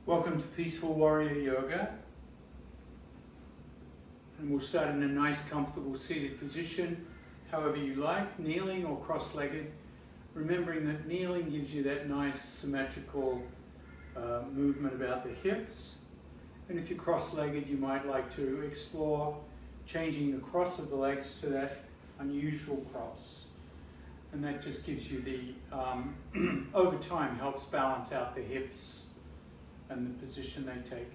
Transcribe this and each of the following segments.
Welcome to Peaceful Warrior Yoga, and we'll start in a nice comfortable seated position, however you like, kneeling or cross-legged, remembering that kneeling gives you that nice symmetrical movement about the hips, and if you're cross-legged you might like to explore changing the cross of the legs to that unusual cross, and that just gives you the, over time helps balance out the hips and the position they take.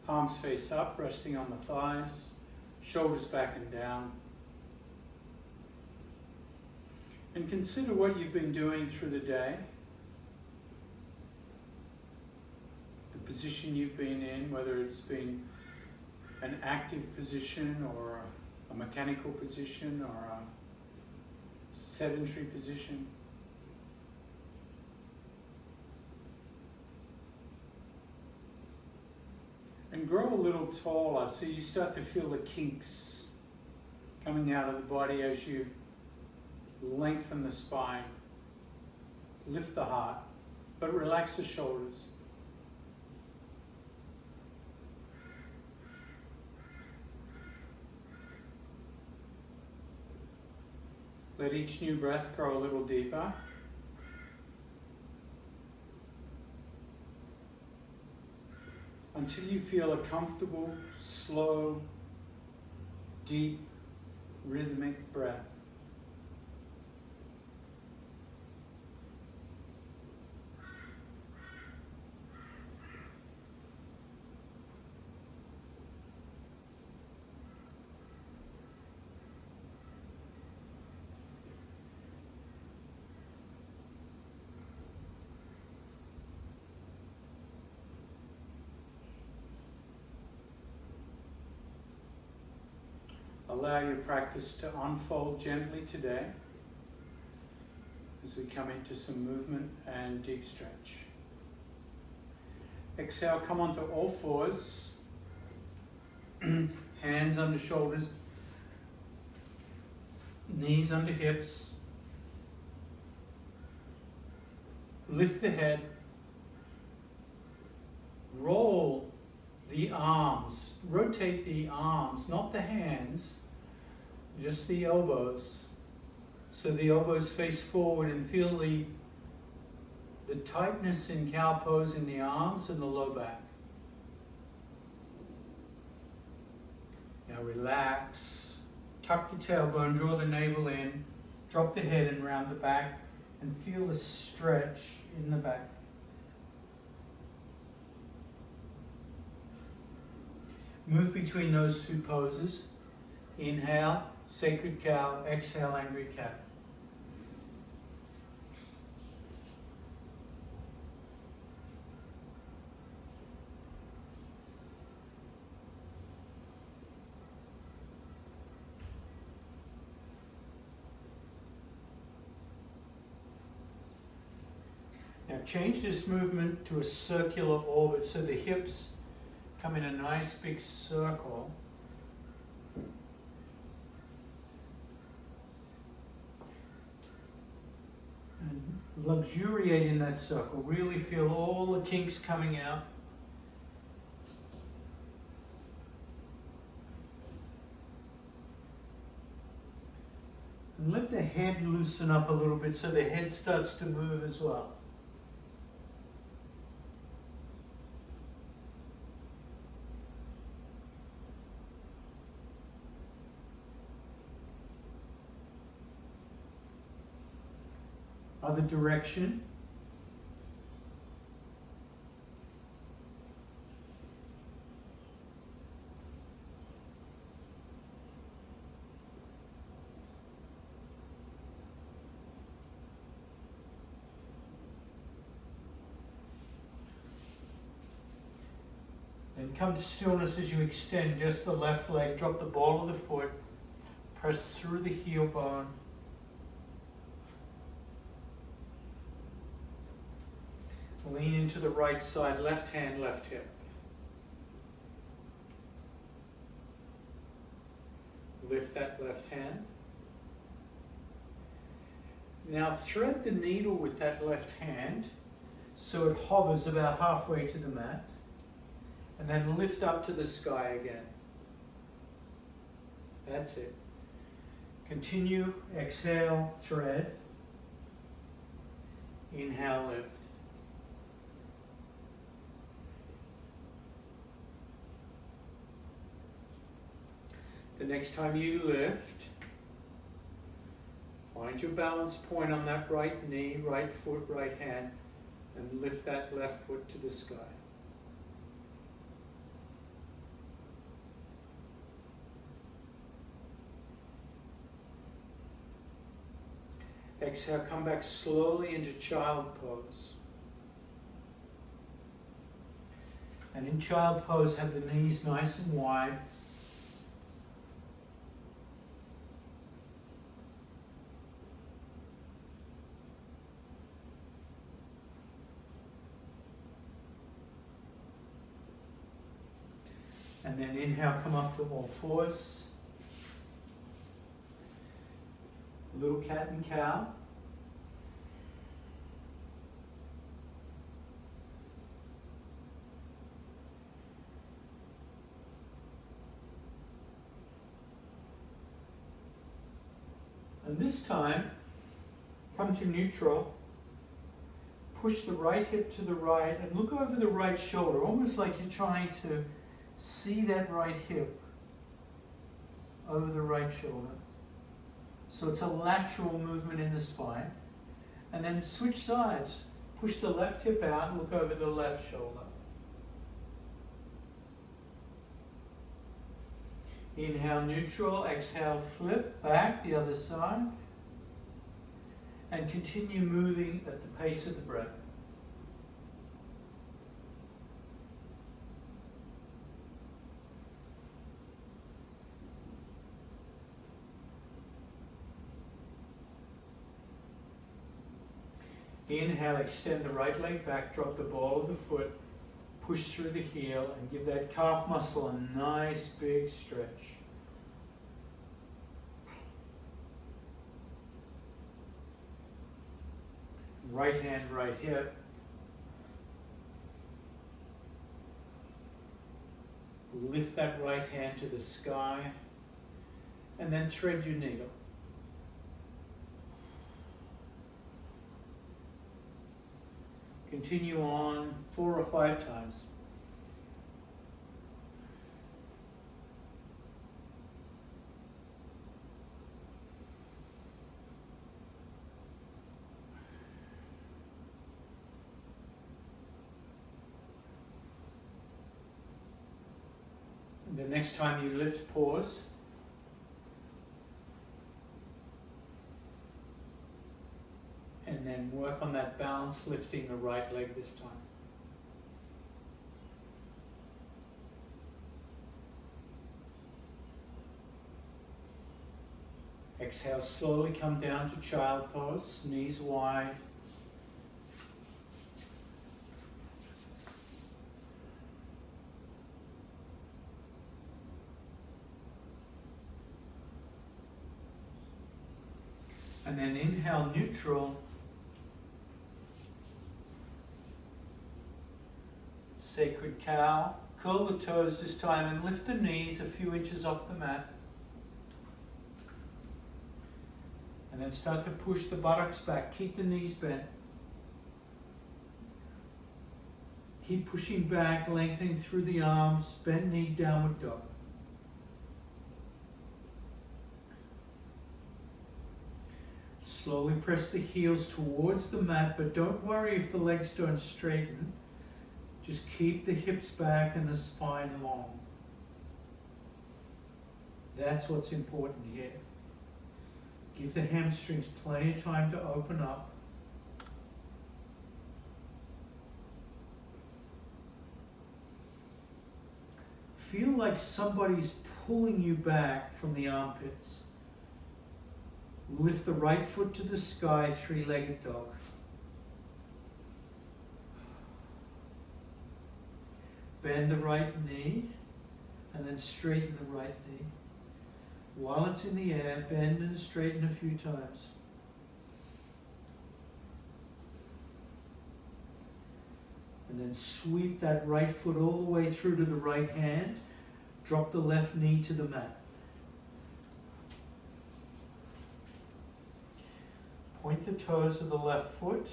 Palms face up, resting on the thighs, shoulders back and down. And consider what you've been doing through the day, the position you've been in, whether it's been an active position or a mechanical position or a sedentary position. And grow a little taller so you start to feel the kinks coming out of the body as you lengthen the spine. Lift the heart, but relax the shoulders. Let each new breath grow a little deeper. Until you feel a comfortable, slow, deep, rhythmic breath. Allow your practice to unfold gently today as we come into some movement and deep stretch. Exhale, come onto all fours, hands under shoulders, knees under hips. Lift the head, roll the arms, rotate the arms, not the hands, just the elbows. So the elbows face forward and feel the tightness in cow pose in the arms and the low back. Now relax, tuck your tailbone, draw the navel in, drop the head and round the back and feel the stretch in the back. Move between those two poses. Inhale, sacred cow. Exhale, angry cat. Now change this movement to a circular orbit so the hips come in a nice big circle. And luxuriate in that circle. Really feel all the kinks coming out. And let the head loosen up a little bit so the head starts to move as well. Other direction. Then come to stillness as you extend just the left leg. Drop the ball of the foot. Press through the heel bone. Lean into the right side, left hand, left hip. Lift that left hand. Now thread the needle with that left hand so it hovers about halfway to the mat, and then lift up to the sky again. That's it. Continue, exhale, thread. Inhale, lift. The next time you lift, find your balance point on that right knee, right foot, right hand, and lift that left foot to the sky. Exhale, come back slowly into child pose. And in child pose, have the knees nice and wide. And then inhale, come up to all fours. Little cat and cow. And this time, come to neutral. Push the right hip to the right and look over the right shoulder, almost like you're trying to see that right hip over the right shoulder. So it's a lateral movement in the spine. And then switch sides. Push the left hip out and look over the left shoulder. Inhale, neutral. Exhale, flip back the other side. And continue moving at the pace of the breath. Inhale, extend the right leg back, drop the ball of the foot, push through the heel, and give that calf muscle a nice big stretch. Right hand, right hip. Lift that right hand to the sky, and then thread your needle. Continue on 4 or 5 times. The next time you lift, pause. And then work on that balance, lifting the right leg this time. Exhale, slowly come down to child pose, knees wide. And then inhale, neutral. Sacred cow. Curl the toes this time and lift the knees a few inches off the mat. And then start to push the buttocks back. Keep the knees bent. Keep pushing back, lengthening through the arms. Bent knee, downward dog. Slowly press the heels towards the mat, but don't worry if the legs don't straighten. Just keep the hips back and the spine long. That's what's important here. Give the hamstrings plenty of time to open up. Feel like somebody's pulling you back from the armpits. Lift the right foot to the sky, three-legged dog. Bend the right knee and then straighten the right knee. While it's in the air, bend and straighten a few times. And then sweep that right foot all the way through to the right hand. Drop the left knee to the mat. Point the toes of the left foot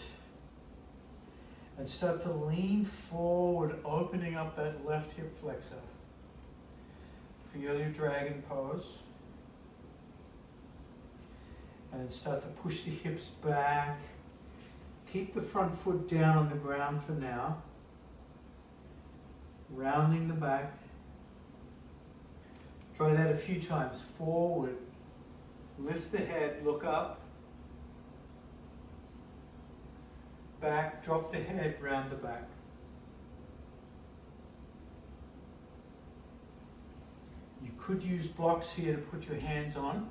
and start to lean forward, opening up that left hip flexor. Feel your dragon pose. And start to push the hips back. Keep the front foot down on the ground for now. Rounding the back. Try that a few times. Forward. Lift the head, look up. Back, drop the head, round the back. You could use blocks here to put your hands on.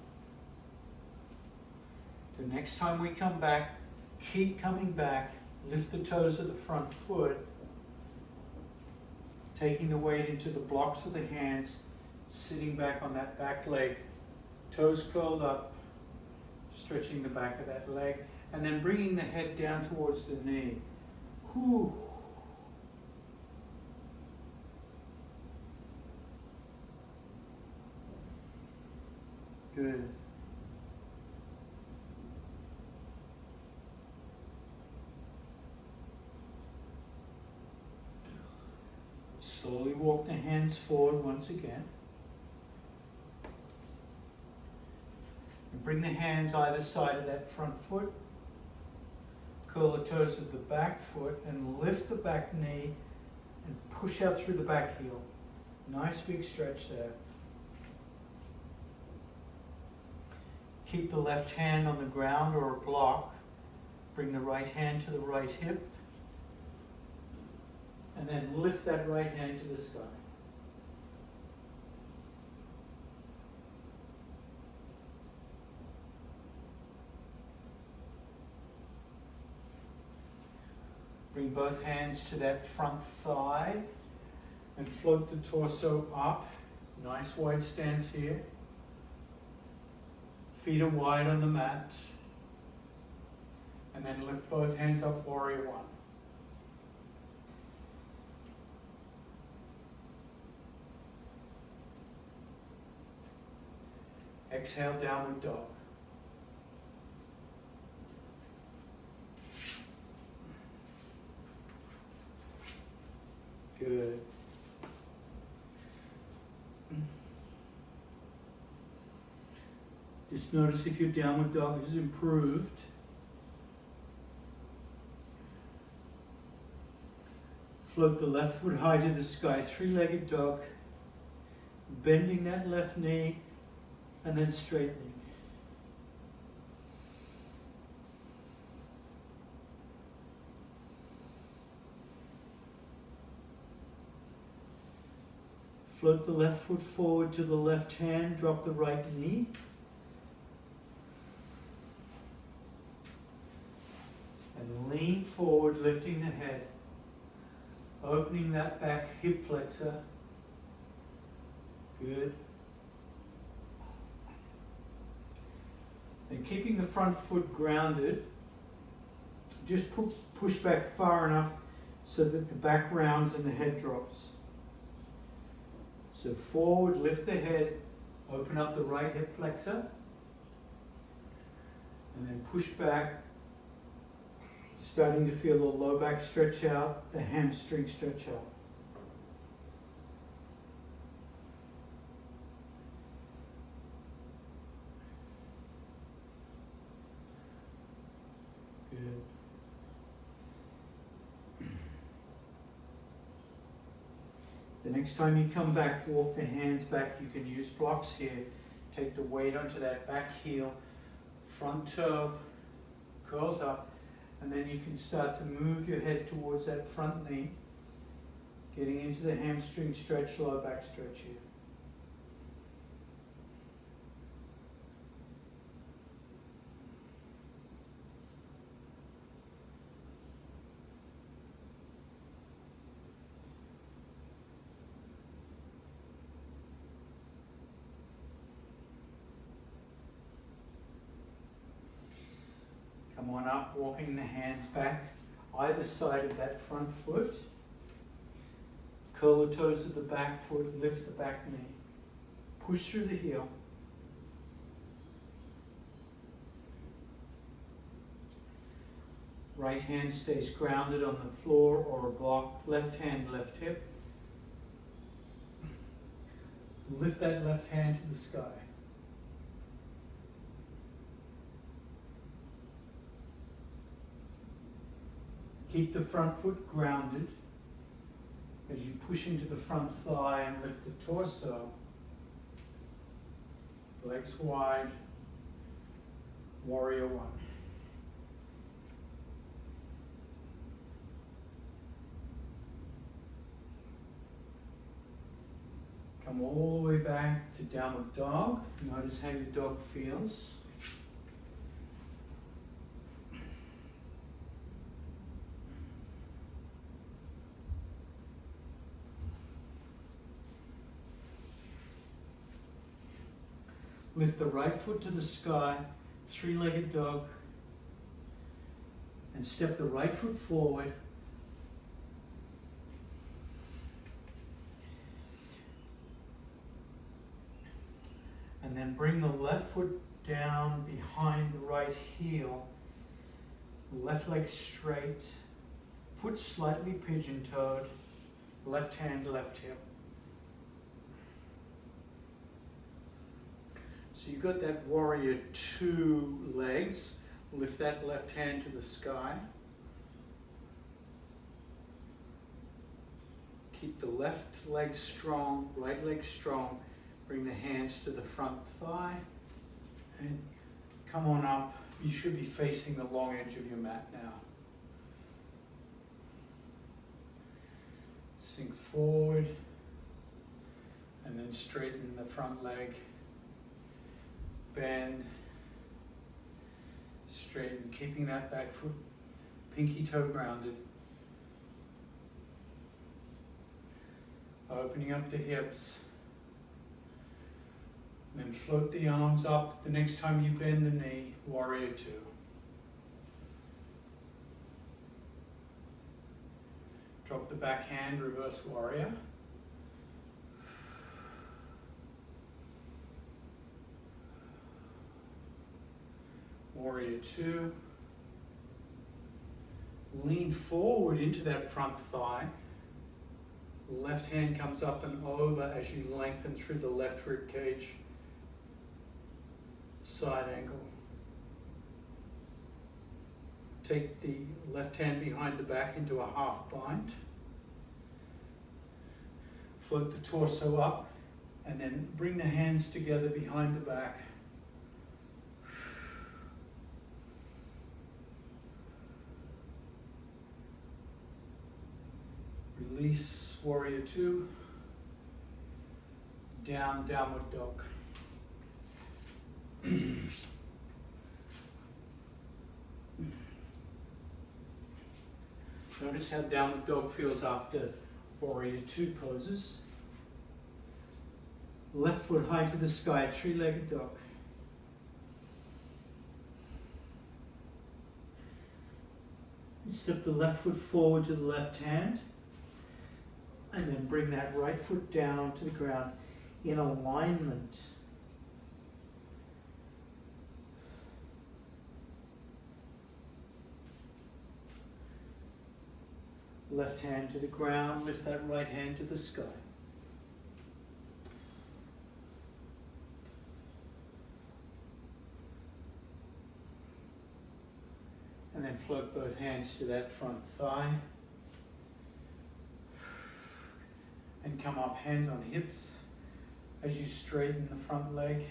The next time we come back, keep coming back, lift the toes of the front foot, taking the weight into the blocks of the hands, sitting back on that back leg, toes curled up, stretching the back of that leg, and then bringing the head down towards the knee. Whew. Good. Slowly walk the hands forward once again. And bring the hands either side of that front foot. Curl the toes of the back foot and lift the back knee and push out through the back heel. Nice big stretch there. Keep the left hand on the ground or a block. Bring the right hand to the right hip. And then lift that right hand to the sky. Bring both hands to that front thigh and float the torso up. Nice wide stance here. Feet are wide on the mat. And then lift both hands up, warrior one. Exhale, downward dog. Good. Just notice if your downward dog is improved. Float the left foot high to the sky, three-legged dog. Bending that left knee and then straightening. Float the left foot forward to the left hand, drop the right knee. And lean forward, lifting the head. Opening that back hip flexor. Good. And keeping the front foot grounded, just push back far enough so that the back rounds and the head drops. So forward, lift the head, open up the right hip flexor, and then push back, starting to feel the low back stretch out, the hamstring stretch out. Good. The next time you come back, walk the hands back. You can use blocks here. Take the weight onto that back heel, front toe curls up, and then you can start to move your head towards that front knee, getting into the hamstring stretch, lower back stretch here. Come on up, walking the hands back, either side of that front foot. Curl the toes of the back foot, lift the back knee. Push through the heel. Right hand stays grounded on the floor or a block. Left hand, left hip. Lift that left hand to the sky. Keep the front foot grounded as you push into the front thigh and lift the torso. Legs wide. Warrior one. Come all the way back to downward dog. Notice how your dog feels. Lift the right foot to the sky, three-legged dog, and step the right foot forward. And then bring the left foot down behind the right heel, left leg straight, foot slightly pigeon-toed, left hand, left hip. So you've got that warrior two legs. Lift that left hand to the sky. Keep the left leg strong, right leg strong. Bring the hands to the front thigh and come on up. You should be facing the long edge of your mat now. Sink forward and then straighten the front leg. Bend, straighten, keeping that back foot, pinky toe grounded. Opening up the hips. And then float the arms up. The next time you bend the knee, warrior two. Drop the back hand, reverse warrior. Warrior two. Lean forward into that front thigh. Left hand comes up and over as you lengthen through the left rib cage. Side angle. Take the left hand behind the back into a half bind. Float the torso up and then bring the hands together behind the back. Release, warrior two. Down, downward dog. Notice how downward dog feels after warrior two poses. Left foot high to the sky, three-legged dog. Step the left foot forward to the left hand. And then bring that right foot down to the ground in alignment. Left hand to the ground, lift that right hand to the sky. And then float both hands to that front thigh. And come up, hands on hips, as you straighten the front leg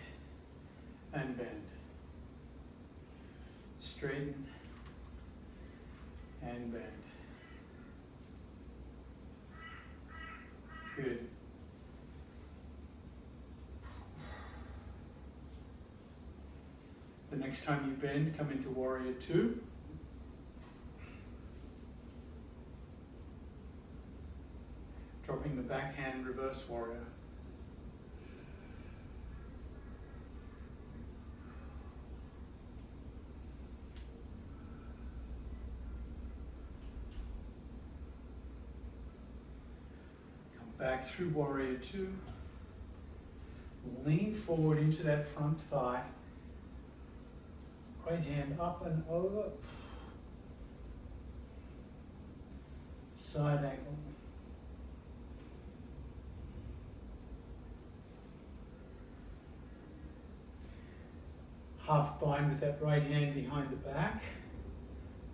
and bend. Straighten and bend. Good. The next time you bend, come into warrior two. Dropping the backhand, reverse warrior. Back through warrior two. Lean forward into that front thigh. Right hand up and over. Side angle. Half bind with that right hand behind the back.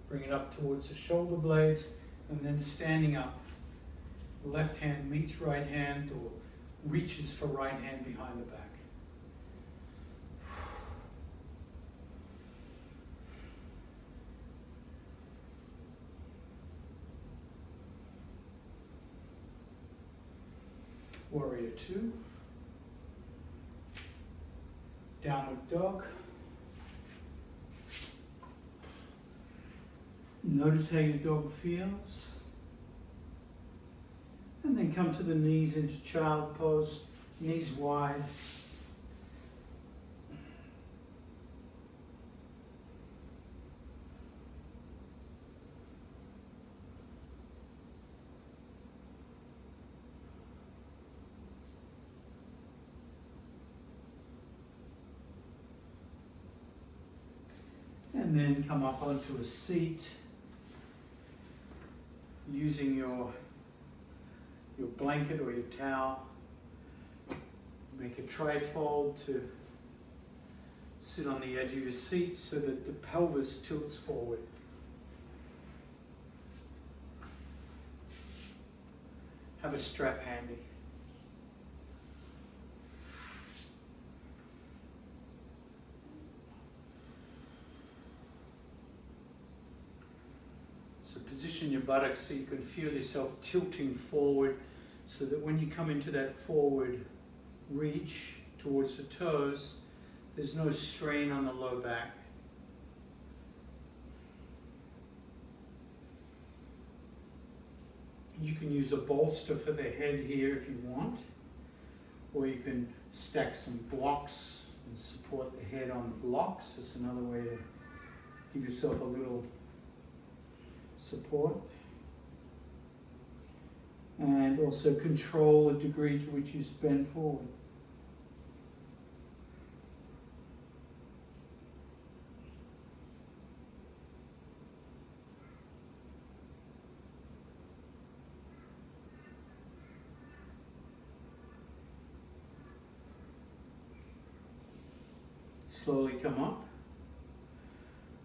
Bring it up towards the shoulder blades, and then standing up. Left hand meets right hand or reaches for right hand behind the back. Warrior two. Downward dog. Notice how your dog feels. And then come to the knees into child pose, knees wide. And then come up onto a seat using your blanket or your towel. Make a trifold to sit on the edge of your seat so that the pelvis tilts forward. Have a strap handy. So position your buttocks so you can feel yourself tilting forward, so that when you come into that forward reach towards the toes, there's no strain on the low back. You can use a bolster for the head here if you want, or you can stack some blocks and support the head on the blocks. That's another way to give yourself a little support. And also control the degree to which you bend forward. Slowly come up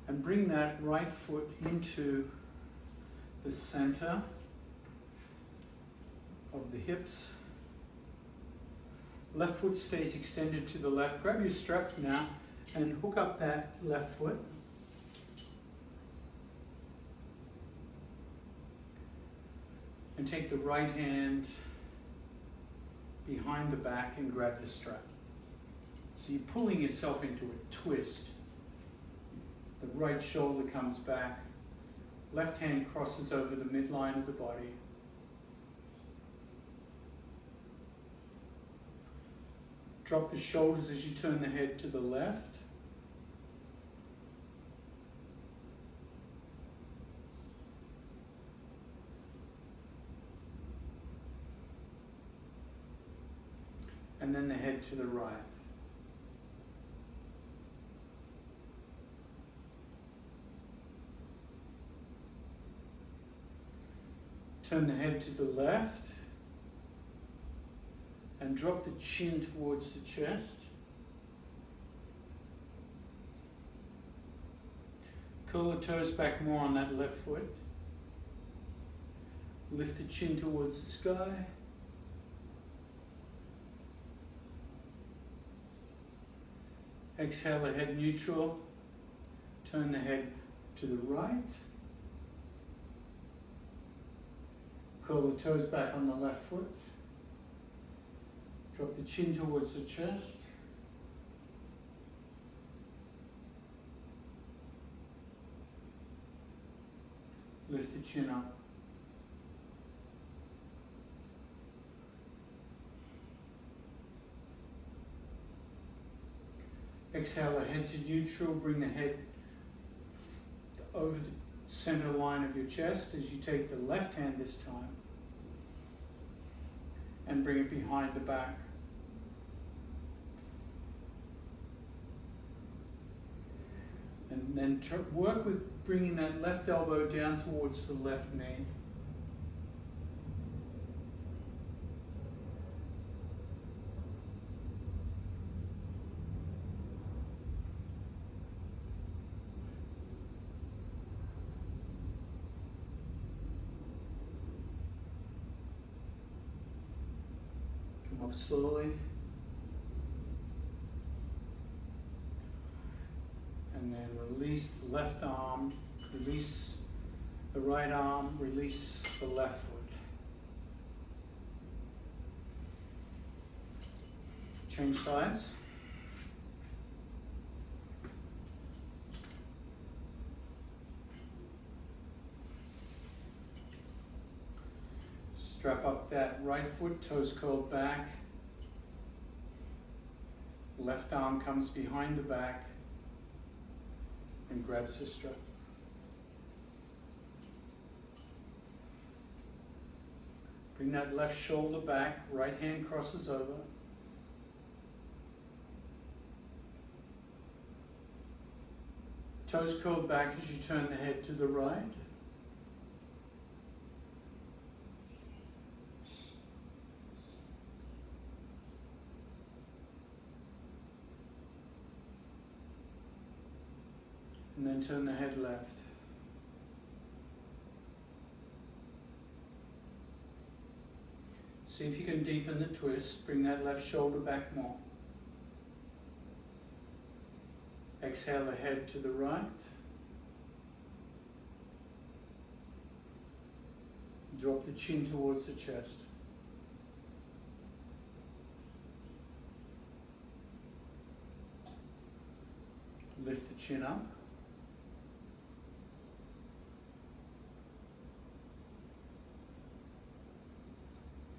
and bring that right foot into the center of the hips. Left foot stays extended to the left. Grab your strap now and hook up that left foot. And take the right hand behind the back and grab the strap. So you're pulling yourself into a twist. The right shoulder comes back. Left hand crosses over the midline of the body. Drop the shoulders as you turn the head to the left. And then the head to the right. Turn the head to the left and drop the chin towards the chest. Curl the toes back more on that left foot. Lift the chin towards the sky. Exhale the head neutral. Turn the head to the right. Curl the toes back on the left foot. Drop the chin towards the chest. Lift the chin up. Exhale the head to neutral. Bring the head over the center line of your chest as you take the left hand this time. and bring it behind the back. And then work with bringing that left elbow down towards the left knee. Come up slowly. And then release the left arm, release the right arm, release the left foot. Change sides. Strap up that right foot, toes curled back. Left arm comes behind the back and grabs the strap. Bring that left shoulder back, right hand crosses over. Toes curled back as you turn the head to the right. And then turn the head left. See if you can deepen the twist. Bring that left shoulder back more. Exhale the head to the right. Drop the chin towards the chest. Lift the chin up.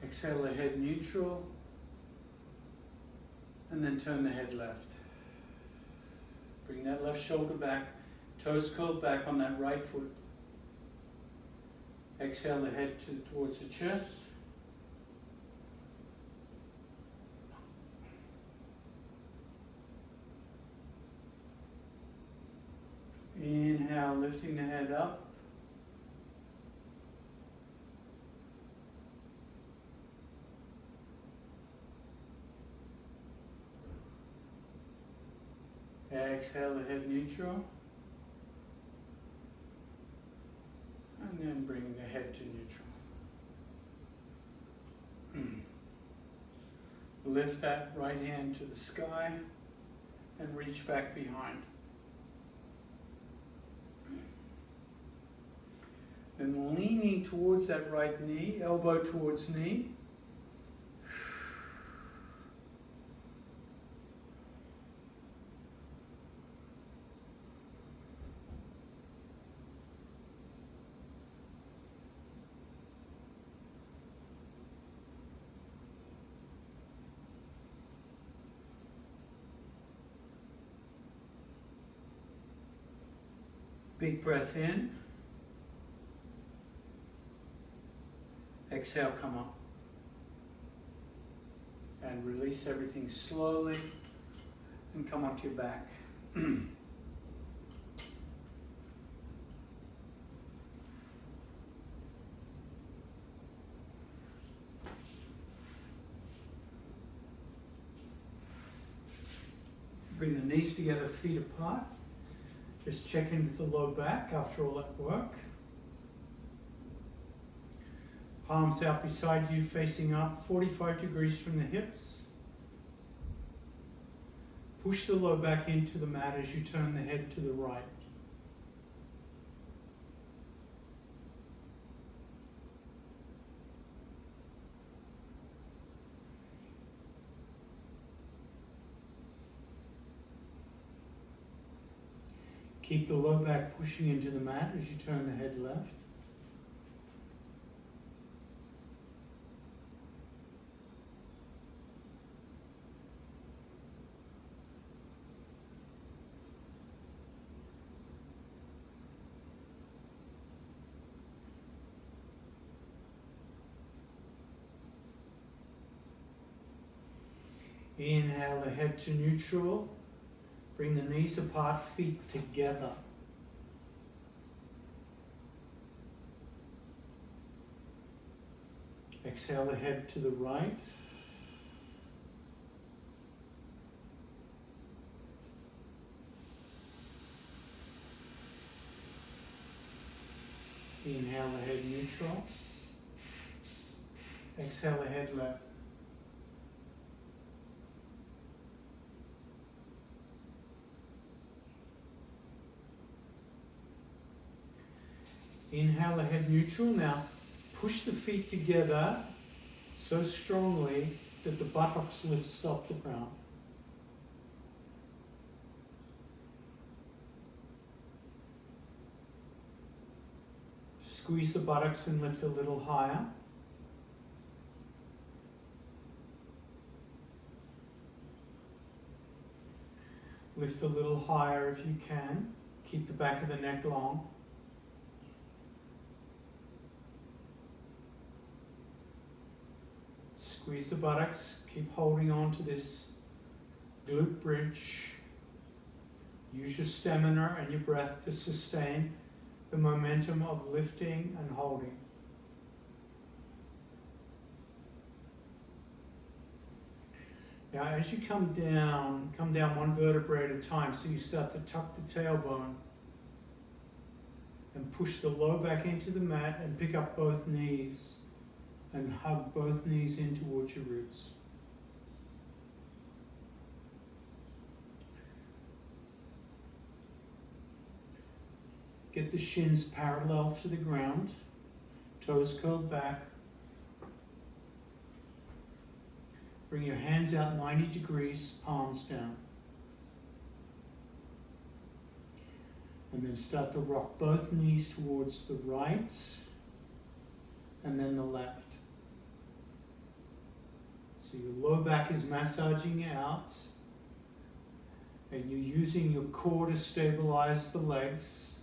Exhale the head neutral, and then turn the head left. Bring that left shoulder back, toes curled back on that right foot. Exhale the head towards the chest. Inhale, lifting the head up. Exhale the head neutral. And then bring the head to neutral. Lift that right hand to the sky and reach back behind. Then leaning towards that right knee, elbow towards knee. Big breath in. Exhale, come up. And release everything slowly and come onto your back. Bring the knees together, feet apart. Just check in with the low back after all that work. Palms out beside you, facing up, 45 degrees from the hips. Push the low back into the mat as you turn the head to the right. Keep the low back pushing into the mat as you turn the head left. Inhale the head to neutral. Bring the knees apart, feet together. Exhale the head to the right. Inhale the head neutral. Exhale the head left. Inhale the head neutral. Now push the feet together so strongly that the buttocks lifts off the ground. Squeeze the buttocks and lift a little higher. Lift a little higher if you can. Keep the back of the neck long. Squeeze the buttocks. Keep holding on to this glute bridge. Use your stamina and your breath to sustain the momentum of lifting and holding. Now as you come down one vertebrae at a time, so you start to tuck the tailbone and push the low back into the mat and pick up both knees and hug both knees in towards your ribs. Get the shins parallel to the ground, toes curled back. Bring your hands out 90 degrees, palms down. And then start to rock both knees towards the right and then the left. So your low back is massaging out and you're using your core to stabilize the legs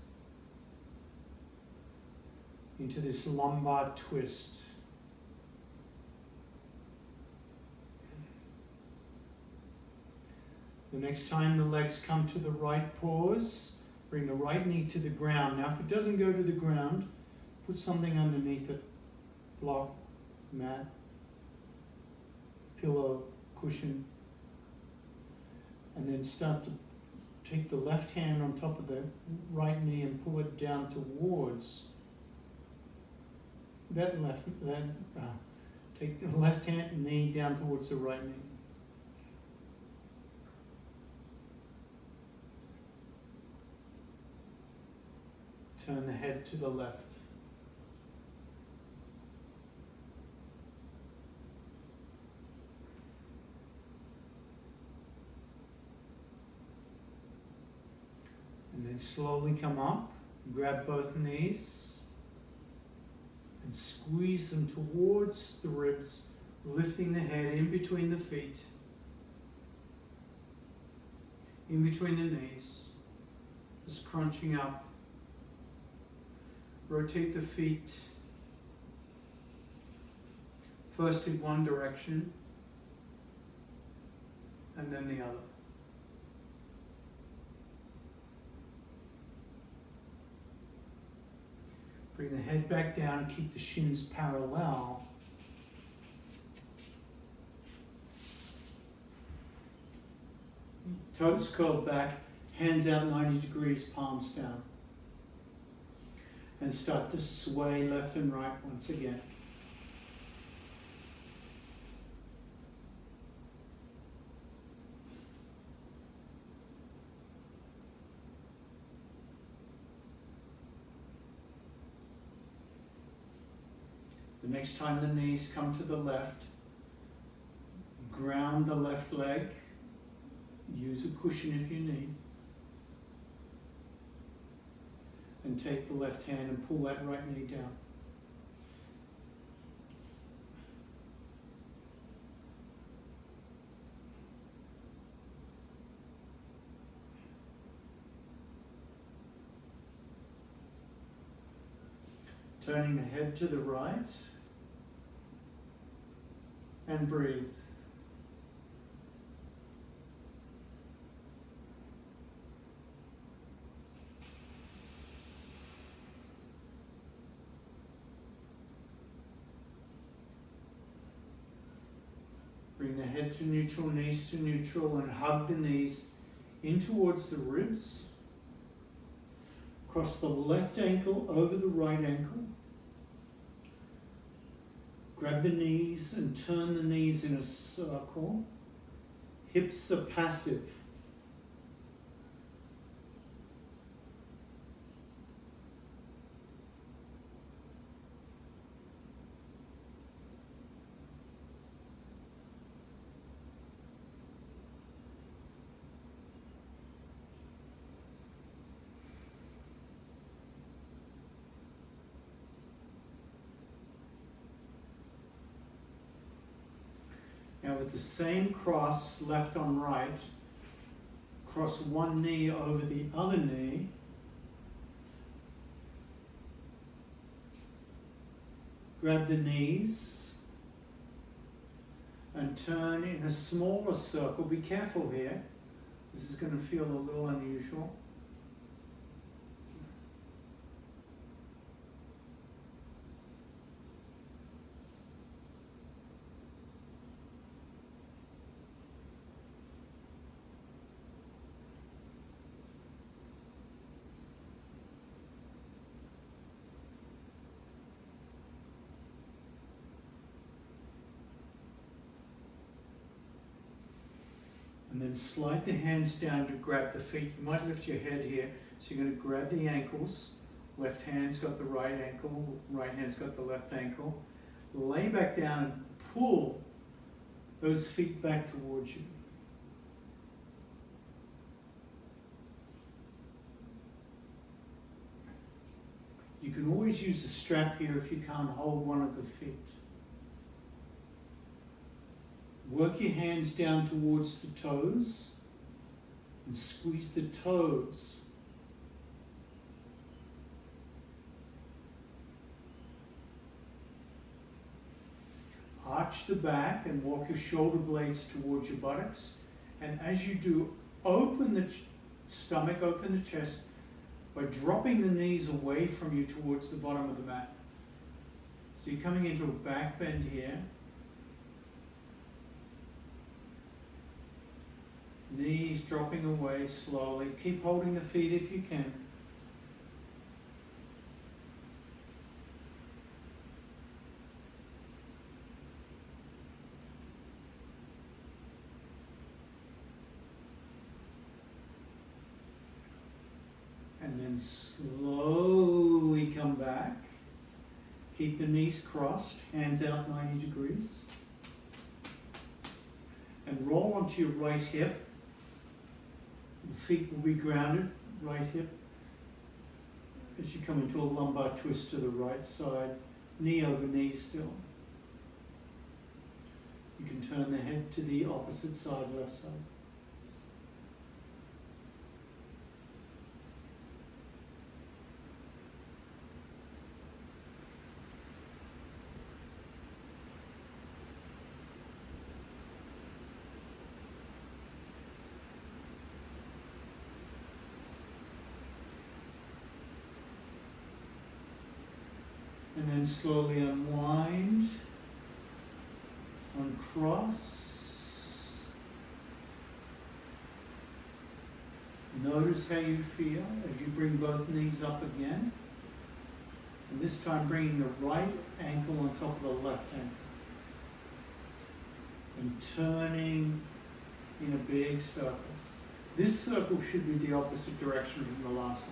into this lumbar twist. The next time the legs come to the right, pause. Bring the right knee to the ground. Now if it doesn't go to the ground, put something underneath it. Block, mat, pillow, cushion. And then start to take the left hand on top of the right knee and pull it down towards take the left hand knee down towards the right knee. Turn the head to the left. And then slowly come up, grab both knees and squeeze them towards the ribs, lifting the head in between the feet, in between the knees, just crunching up. Rotate the feet first in one direction and then the other. Bring the head back down, keep the shins parallel. Toes curled back, hands out 90 degrees, palms down. And start to sway left and right once again. The next time the knees come to the left, ground the left leg, use a cushion if you need, and take the left hand and pull that right knee down. Turning the head to the right and breathe. Bring the head to neutral, knees to neutral, and hug the knees in towards the ribs. Cross the left ankle over the right ankle. Grab the knees and turn the knees in a circle. Hips are passive. Now with the same cross, left on right, cross one knee over the other knee. Grab the knees and turn in a smaller circle. Be careful here. This is going to feel a little unusual. And then slide the hands down to grab the feet. You might lift your head here. So you're going to grab the ankles. Left hand's got the right ankle. Right hand's got the left ankle. Lay back down and pull those feet back towards you. You can always use a strap here if you can't hold one of the feet. Work your hands down towards the toes and squeeze the toes. Arch the back and walk your shoulder blades towards your buttocks. And as you do, open the stomach, open the chest by dropping the knees away from you towards the bottom of the mat. So you're coming into a back bend here. Knees dropping away slowly. Keep holding the feet if you can. And then slowly come back. Keep the knees crossed, hands out 90 degrees. And roll onto your right hip. The feet will be grounded, right hip. As you come into a lumbar twist to the right side, knee over knee still. You can turn the head to the opposite side, left side. And then slowly unwind, uncross. Notice how you feel as you bring both knees up again. And this time bringing the right ankle on top of the left ankle. And turning in a big circle. This circle should be the opposite direction from the last one.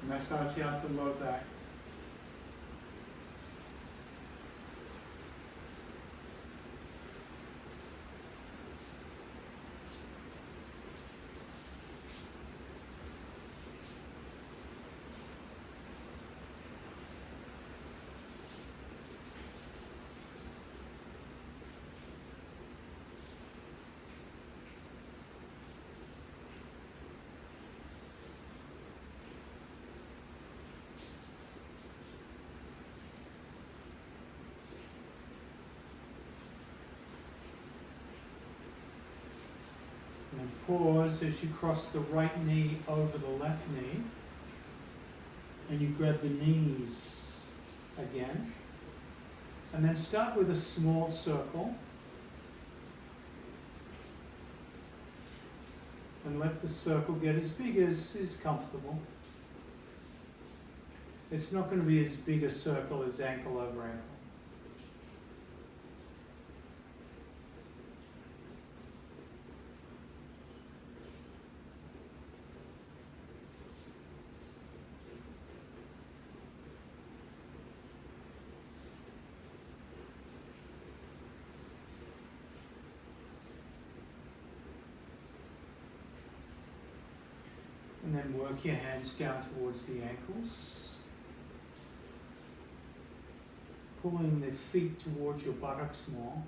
Massage out the low back. And pause as you cross the right knee over the left knee. And you grab the knees again. And then start with a small circle. And let the circle get as big as is comfortable. It's not going to be as big a circle as ankle over ankle. And then work your hands down towards the ankles. Pulling the feet towards your buttocks more.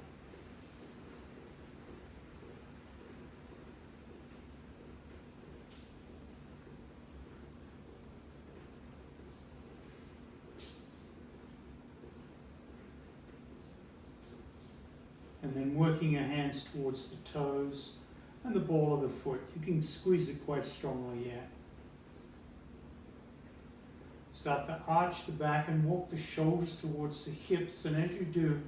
And then working your hands towards the toes and the ball of the foot. You can squeeze it quite strongly here. Start to arch the back and walk the shoulders towards the hips. And as you do,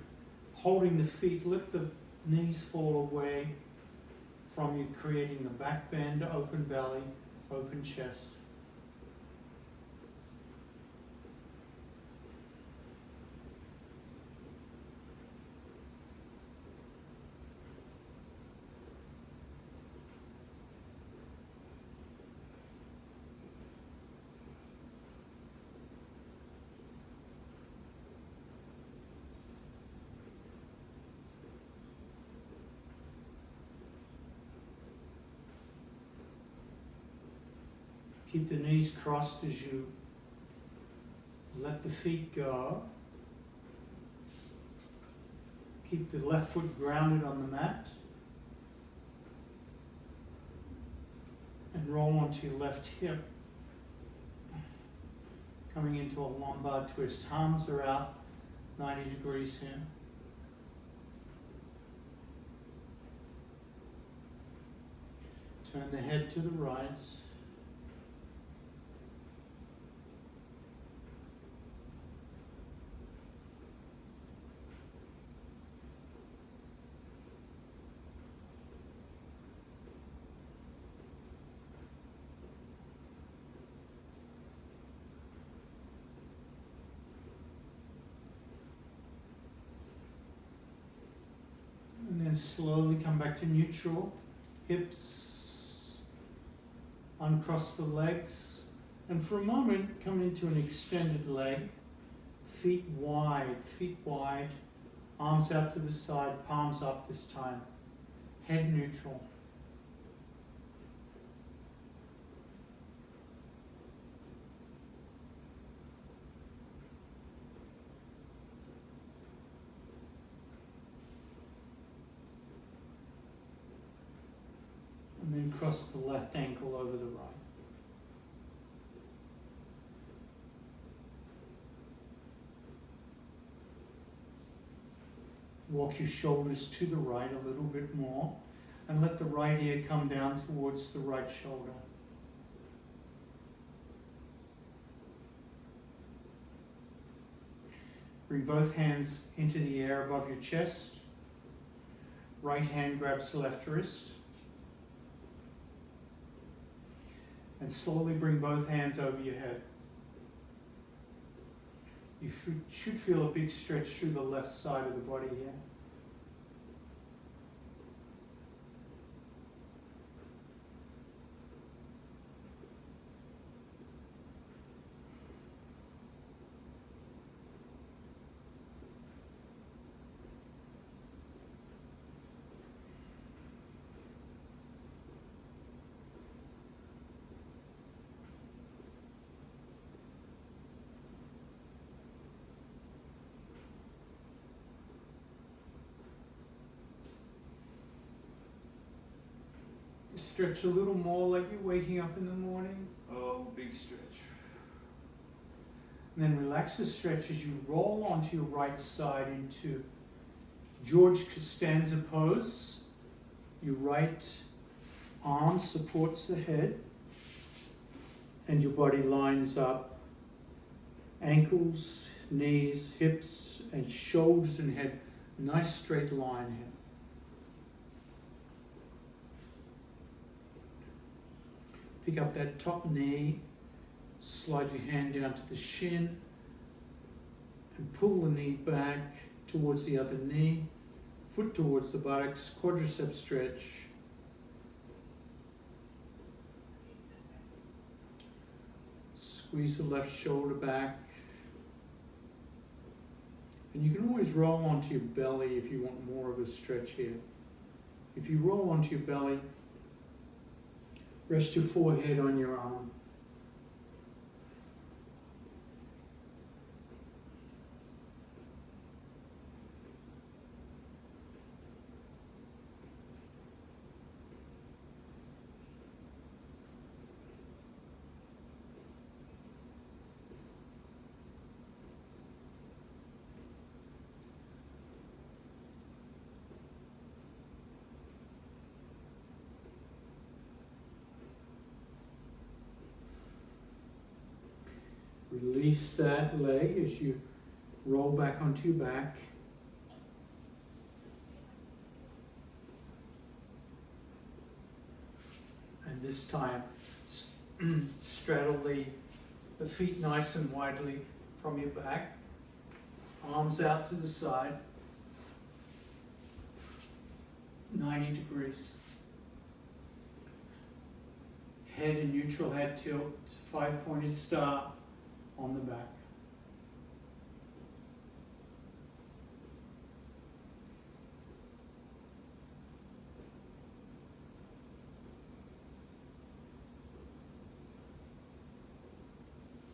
holding the feet, let the knees fall away from you, creating the back bend, open belly, open chest. Keep the knees crossed as you let the feet go. Keep the left foot grounded on the mat. And roll onto your left hip. Coming into a lumbar twist. Arms are out 90 degrees here. Turn the head to the right. And then slowly come back to neutral. Hips, uncross the legs. And for a moment, come into an extended leg. Feet wide, arms out to the side, palms up this time. Head neutral. And then cross the left ankle over the right. Walk your shoulders to the right a little bit more and let the right ear come down towards the right shoulder. Bring both hands into the air above your chest. Right hand grabs left wrist. And slowly bring both hands over your head. You should feel a big stretch through the left side of the body here. Stretch a little more like you're waking up in the morning. Oh, big stretch. And then relax the stretch as you roll onto your right side into George Costanza pose. Your right arm supports the head and your body lines up. Ankles, knees, hips, and shoulders and head. Nice straight line here. Pick up that top knee, slide your hand down to the shin, and pull the knee back towards the other knee, foot towards the buttocks, quadricep stretch. Squeeze the left shoulder back. And you can always roll onto your belly if you want more of a stretch here. If you roll onto your belly, rest your forehead on your arm. Release that leg as you roll back onto your back. And this time, straddle the feet nice and widely from your back. Arms out to the side. 90 degrees. Head in neutral head tilt, 5-pointed star on the back.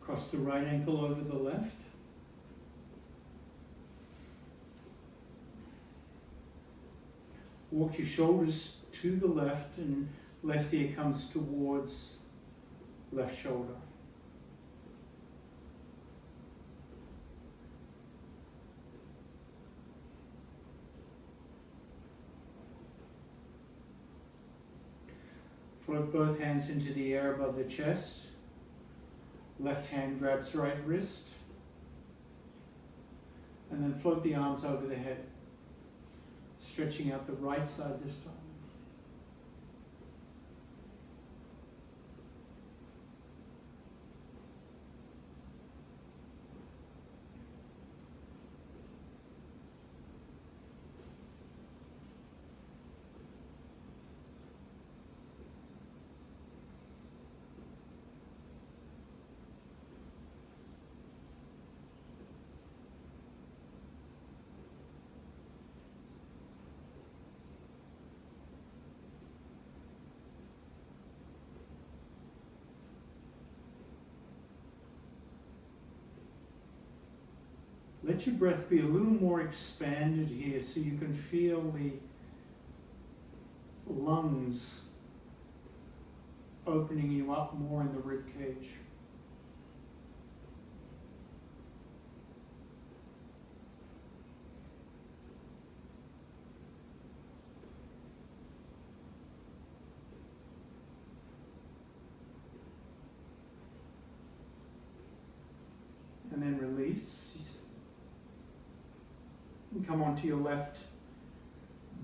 Cross the right ankle over the left. Walk your shoulders to the left and left ear comes towards left shoulder. Float both hands into the air above the chest. Left hand grabs right wrist. And then float the arms over the head. Stretching out the right side this time. Let your breath be a little more expanded here so you can feel the lungs opening you up more in the rib cage. And then release. And come onto your left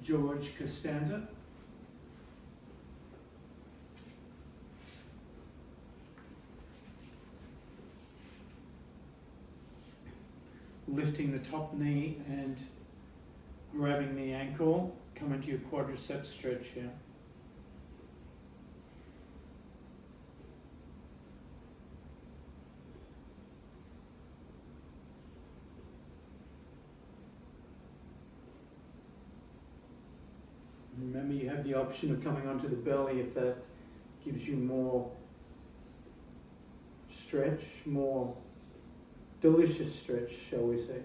George Costanza. Lifting the top knee and grabbing the ankle. Come into your quadricep stretch here. Remember, you have the option of coming onto the belly if that gives you more stretch, more delicious stretch, shall we say.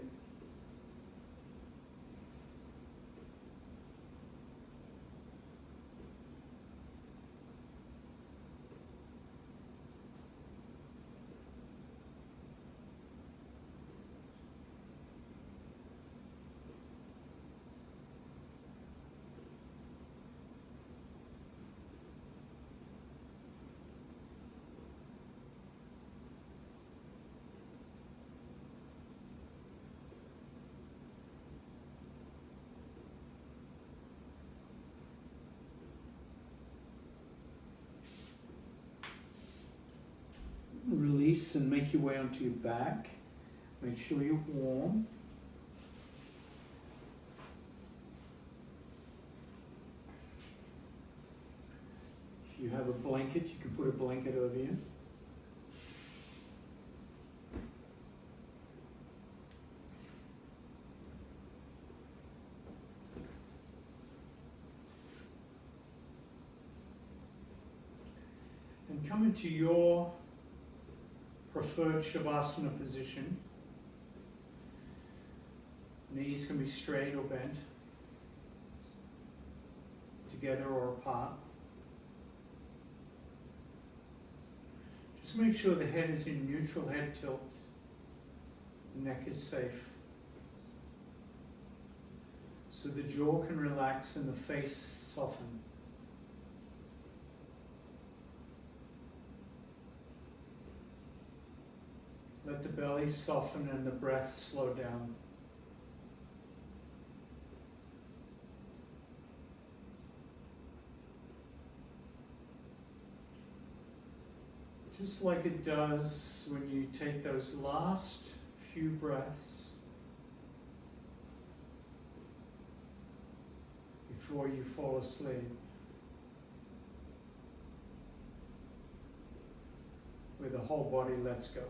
release and make your way onto your back. Make sure you're warm. If you have a blanket, you can put a blanket over you. And come into your preferred Shavasana position. Knees can be straight or bent, together or apart. Just make sure the head is in neutral head tilt, the neck is safe. So the jaw can relax and the face soften. Let the belly soften and the breath slow down. Just like it does when you take those last few breaths before you fall asleep, where the whole body lets go.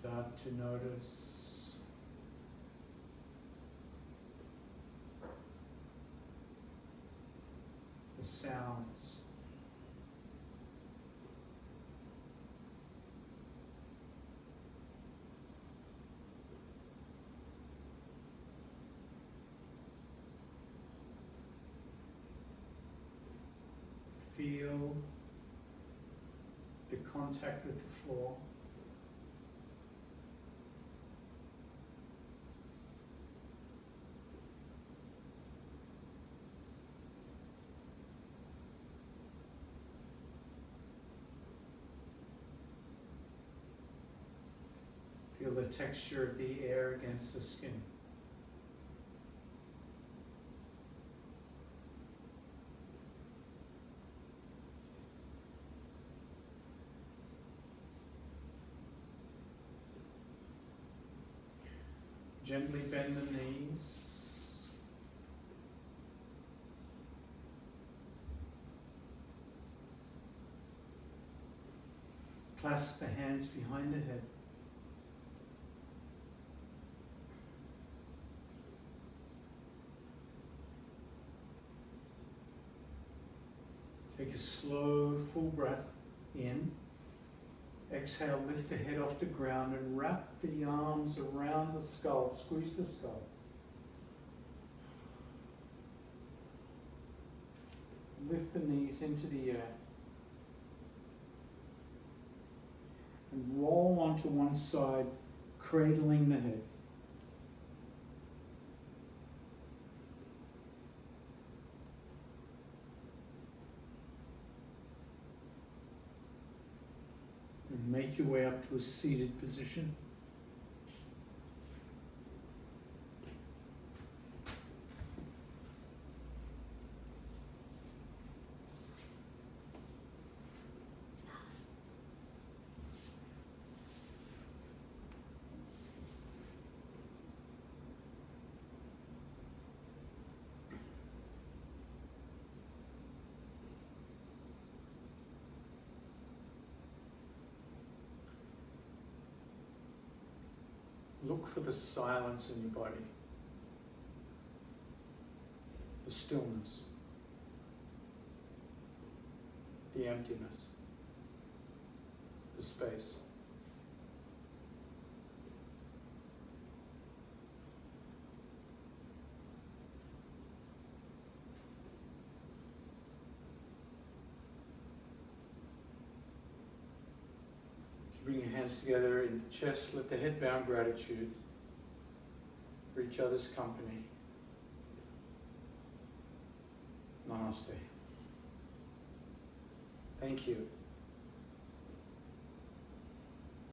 Start to notice feel the contact with the floor. Feel the texture of the air against the skin. Gently bend the knees. Clasp the hands behind the head. Take a slow, full breath in. Exhale, lift the head off the ground and wrap the arms around the skull. Squeeze the skull. Lift the knees into the air. And roll onto one side, cradling the head. And make your way up to a seated position. Look for the silence in your body, the stillness, the emptiness, the space. Bring your hands together in the chest, let the head bow in gratitude for each other's company. Namaste. Thank you.